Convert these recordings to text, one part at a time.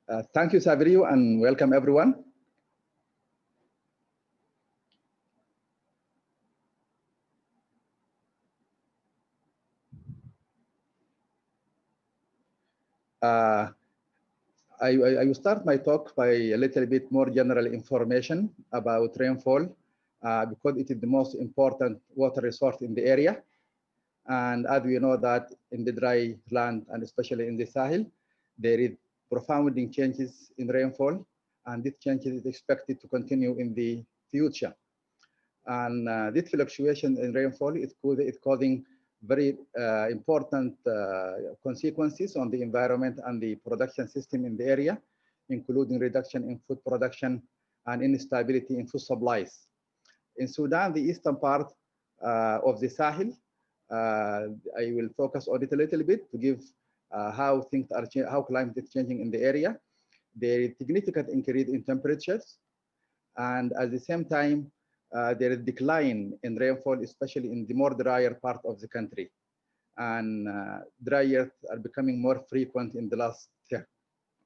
Thank you, Sabriu, and welcome everyone. Uh, I will start my talk by a little bit more general information about rainfall because it is the most important water resource in the area. And as we know that in the dry land and especially in the Sahel, there is profound changes in rainfall, and this change is expected to continue in the future. And this fluctuation in rainfall is causing very important consequences on the environment and the production system in the area, including reduction in food production and instability in food supplies. In Sudan, the eastern part of the Sahel, I will focus on it a little bit to give how things are how climate is changing in the area. There is significant increase in temperatures, and at the same time, there is decline in rainfall, especially in the more drier part of the country. And dry years are becoming more frequent in the last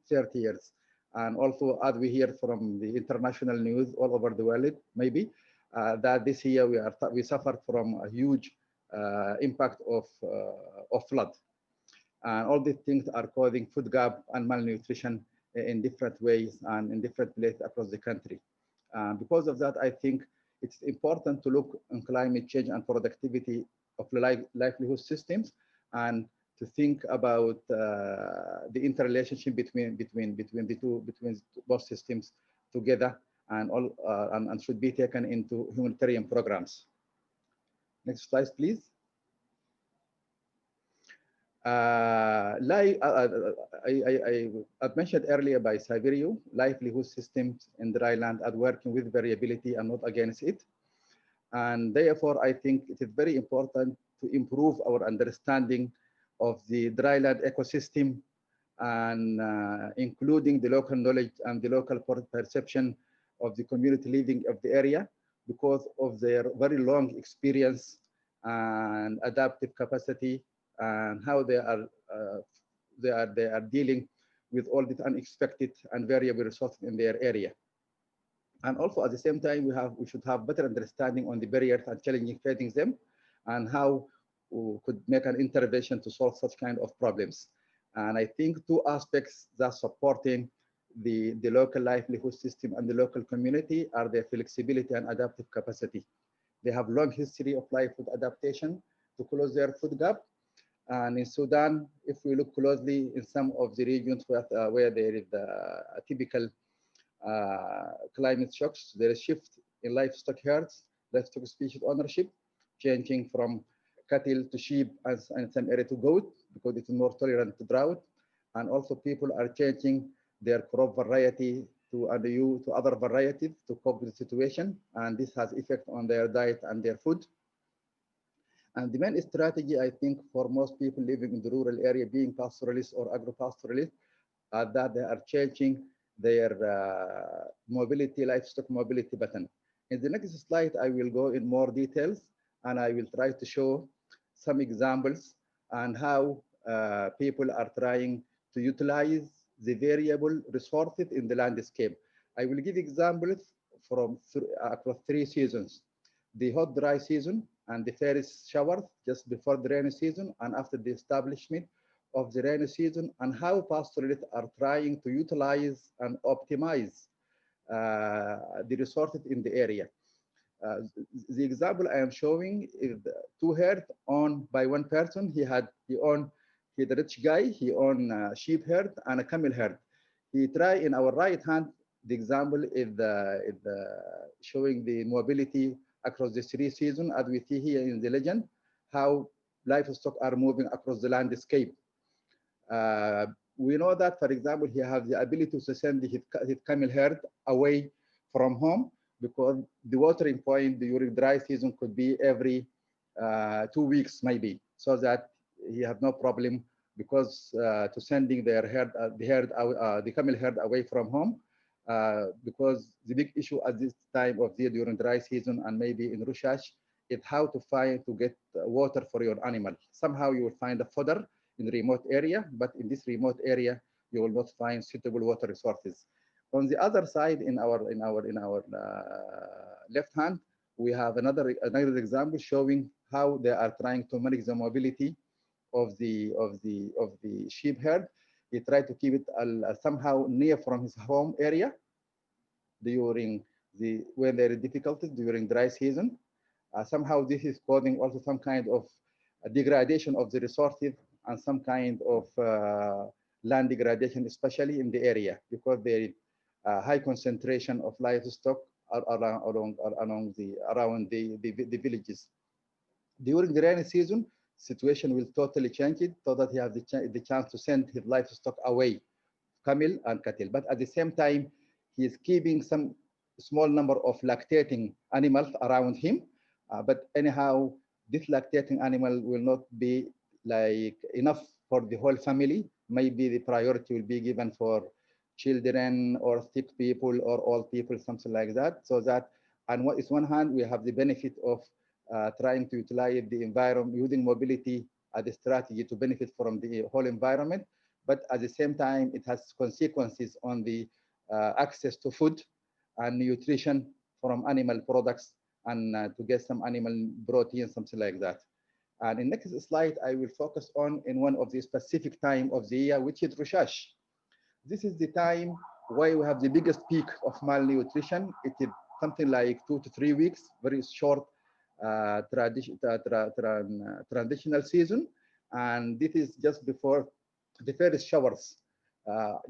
30 years. And also, as we hear from the international news all over the world, maybe, that this year we suffered from a huge impact of flood. And all these things are causing food gap and malnutrition in different ways and in different places across the country. Because of that, I think it's important to look on climate change and productivity of livelihood systems, and to think about the interrelationship between both systems together, and all and should be taken into humanitarian programs. Next slide, please. I've mentioned earlier by Sabriu, livelihood systems in dry land are working with variability and not against it. And therefore, I think it is very important to improve our understanding of the dryland ecosystem, and including the local knowledge and the local perception of the community living of the area, because of their very long experience and adaptive capacity, and how they are dealing with all the unexpected and variable resources in their area. And also at the same time, we should have better understanding on the barriers and challenges facing them, and how we could make an intervention to solve such kind of problems. And I think two aspects that supporting the local livelihood system and the local community are their flexibility and adaptive capacity. They have long history of livelihood adaptation to close their food gap. And in Sudan, if we look closely in some of the regions where there is a typical climate shocks, there is shift in livestock herds, livestock species ownership, changing from cattle to sheep, and some area to goat, because it's more tolerant to drought. And also people are changing their crop variety to other varieties to cope with the situation. And this has effect on their diet and their food. And the main strategy, I think, for most people living in the rural area, being pastoralists or agro-pastoralists, that they are changing their mobility, livestock mobility pattern. In the next slide, I will go in more details, and I will try to show some examples on how people are trying to utilize the variable resources in the landscape. I will give examples from across 3 seasons: the hot dry season, and the first showers just before the rainy season, and after the establishment of the rainy season, and how pastoralists are trying to utilize and optimize the resources in the area. The example I am showing is 2 herds owned by one person. He's a rich guy. He owned a sheep herd and a camel herd. He tried, in our right hand, the example is showing the mobility across the 3 seasons, as we see here in the legend, how livestock are moving across the landscape. We know that, for example, he has the ability to send his camel herd away from home, because the watering point during dry season could be every 2 weeks, maybe, so that he has no problem, because to sending their herd, the camel herd away from home, because the big issue at this time of year during dry season and maybe in Rushash is how to get water for your animal. Somehow you will find a fodder in the remote area, but in this remote area, you will not find suitable water resources. On the other side, in our left hand, we have another example showing how they are trying to manage the mobility of the sheep herd. He tried to keep it somehow near from his home area during when there is difficulties during dry season. Somehow this is causing also some kind of degradation of the resources and some kind of land degradation, especially in the area, because there is a high concentration of livestock around the villages. During the rainy season, situation will totally change it so that he has the chance to send his livestock away, camel and cattle. But at the same time, he is keeping some small number of lactating animals around him. But anyhow, this lactating animal will not be like enough for the whole family. Maybe the priority will be given for children or sick people or old people, something like that. So that, on one hand, we have the benefit of trying to utilize the environment, using mobility as a strategy to benefit from the whole environment. But at the same time, it has consequences on the access to food and nutrition from animal products and to get some animal protein, something like that. And in next slide, I will focus on in one of the specific time of the year, which is Rushash. This is the time where we have the biggest peak of malnutrition. It is something like 2 to 3 weeks, very short transitional season. And this is just before the first showers,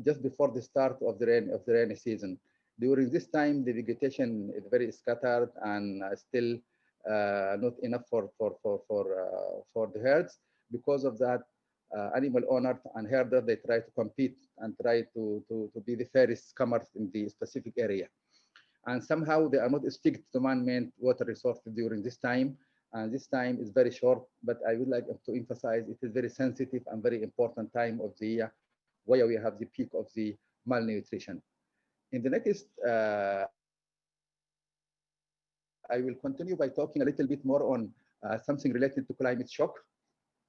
just before the start of the rainy season. During this time, the vegetation is very scattered and still not enough for the herds. Because of that, animal owners and herders, they try to compete and try to be the fairest comers in the specific area. And somehow they are not strict to man-made water resources during this time. And this time is very short, but I would like to emphasize it is very sensitive and very important time of the year where we have the peak of the malnutrition. In the next, I will continue by talking a little bit more on something related to climate shock.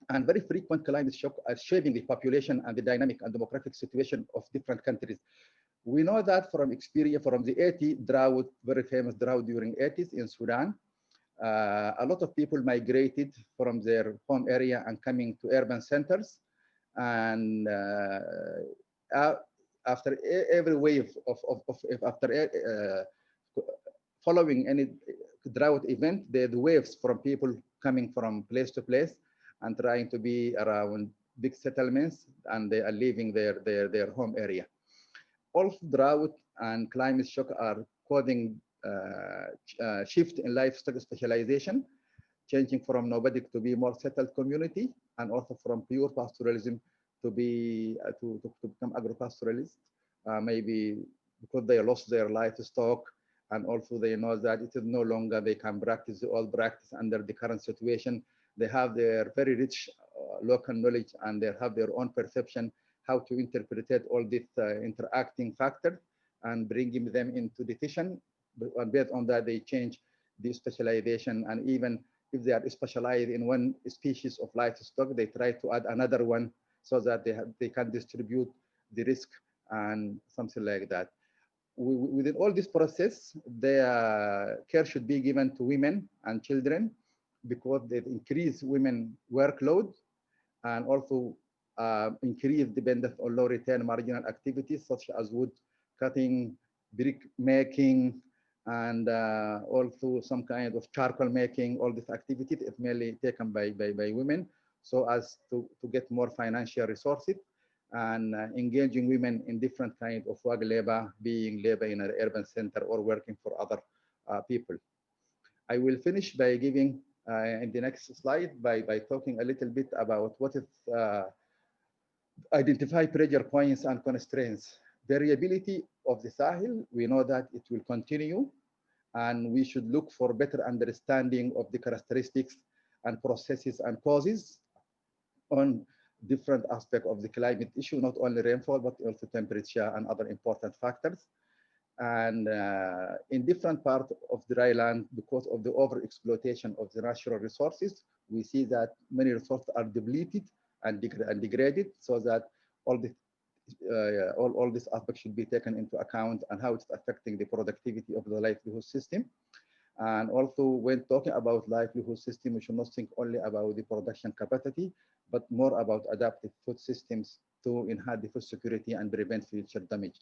And very frequent climate shock are shaping the population and the dynamic and demographic situation of different countries. We know that from experience from the 80s drought, very famous drought during 80s in Sudan. A lot of people migrated from their home area and coming to urban centers. And after every wave following any drought event, there are waves from people coming from place to place and trying to be around big settlements, and they are leaving their home area. Also, drought and climate shock are causing shift in livestock specialization, changing from nomadic to be more settled community, and also from pure pastoralism to be to become agropastoralist, maybe because they lost their livestock, and also they know that it is no longer they can practice the old practice under the current situation. They have their very rich local knowledge, and they have their own perception how to interpret all these interacting factors and bringing them into decision. And based on that, they change the specialization, and even if they are specialized in one species of livestock, they try to add another one so that they can distribute the risk and something like that. Within all this process, the care should be given to women and children because they increase women workload and also increase dependence on low return marginal activities such as wood cutting, brick making, and also some kind of charcoal making. All these activities is mainly taken by women so as to get more financial resources, and engaging women in different kinds of work labor, being labor in an urban center or working for other people. I will finish by giving in the next slide by talking a little bit about what is identify pressure points and constraints. Variability of the Sahel, we know that it will continue, and we should look for better understanding of the characteristics and processes and causes on different aspects of the climate issue, not only rainfall, but also temperature and other important factors. And in different parts of the dry land, because of the overexploitation of the natural resources, we see that many resources are depleted and degraded, so that all the all these aspects should be taken into account and how it's affecting the productivity of the livelihood system. And also, when talking about livelihood system, we should not think only about the production capacity, but more about adaptive food systems to enhance the food security and prevent future damage.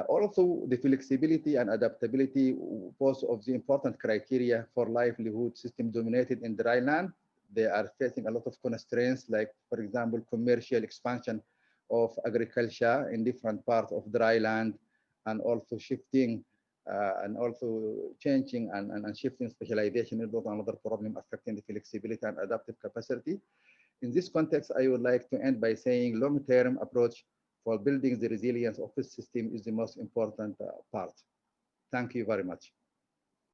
Also, the flexibility and adaptability, both of the important criteria for livelihood system dominated in dry land. They are facing a lot of constraints, like, for example, commercial expansion of agriculture in different parts of dry land, and also shifting and also changing and shifting specialization is also another problem affecting the flexibility and adaptive capacity. In this context, I would like to end by saying long-term approach for building the resilience of the system is the most important part. Thank you very much.